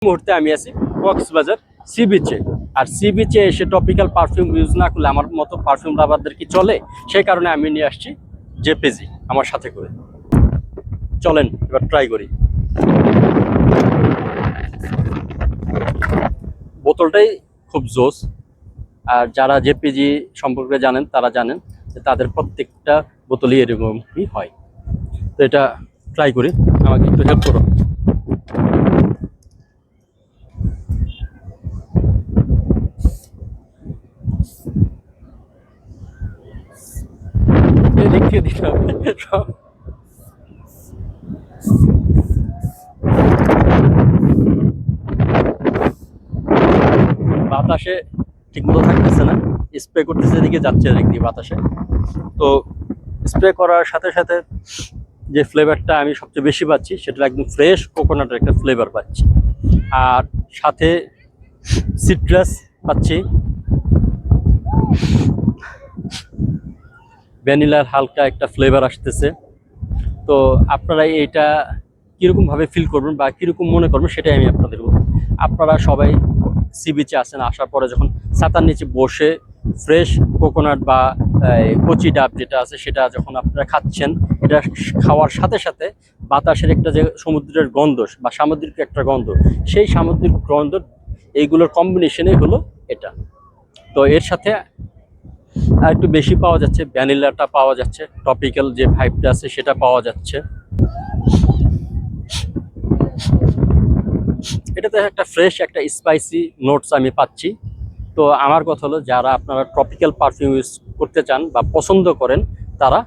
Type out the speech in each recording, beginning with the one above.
মুহূর্তে আমি আছি কক্সবাজার সি বিচে। আর সি বিচে এসে টপিক্যাল পারফিউম ইউজ না করলে আমার মতো পারফিউম লাভারদের কি চলে? সেই কারণে আমি নিয়ে আসছি জেপিজি আমার সাথে করে। চলেন এবার ট্রাই করি। বোতলটাই খুব জোস। আর যারা জেপিজি সম্পর্কে জানেন তারা জানেন যে তাদের প্রত্যেকটা বোতলই এরকমই হয়। তো এটা ট্রাই করি, আমাকে একটু হেল্প করো। দেখিয়ে দিতে হবে সব। বাতাসে ঠিক মতো থাকতেছে না, স্প্রে করতেছে এদিকে যাচ্ছে এদিক দিয়ে বাতাসে। তো স্প্রে করার সাথে সাথে যে ফ্লেভারটা আমি সবচেয়ে বেশি পাচ্ছি সেটা একদম ফ্রেশ কোকোনাটের একটা ফ্লেভার পাচ্ছি। আর সাথে সিট্রাস পাচ্ছি, ভ্যানিলার হালকা একটা ফ্লেভার আসতেছে। তো আপনারা এইটা কীরকমভাবে ফিল করবেন বা কীরকম মনে করবেন সেটাই আমি আপনাদের বলবো। আপনারা সবাই সি বিচে আসেন, আসার পরে যখন ছাতার নিচে বসে ফ্রেশ কোকোনাট বা কচি ডাব যেটা আছে সেটা যখন আপনারা খাচ্ছেন, এটা খাওয়ার সাথে সাথে বাতাসের একটা যে সমুদ্রের গন্ধ বা সামুদ্রিক একটা গন্ধ, সেই সামুদ্রিক গন্ধ এইগুলোর কম্বিনেশনে হলো এটা। তো এর সাথে আর একটু বেশি পাওয়া যাচ্ছে, ভ্যানিলাটা পাওয়া যাচ্ছে, টপিক্যাল যে ভাইবটা আছে সেটা পাওয়া যাচ্ছে। এটাতে একটা ফ্রেশ একটা স্পাইসি নোটস আমি পাচ্ছি। তো আমার কথা হলো, যারা আপনারা ট্রপিক্যাল পারফিউম ইউজ করতে চান বা পছন্দ করেন তারা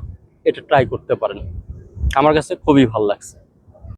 এটা ট্রাই করতে পারেন। আমার কাছে খুবই ভালো লাগছে।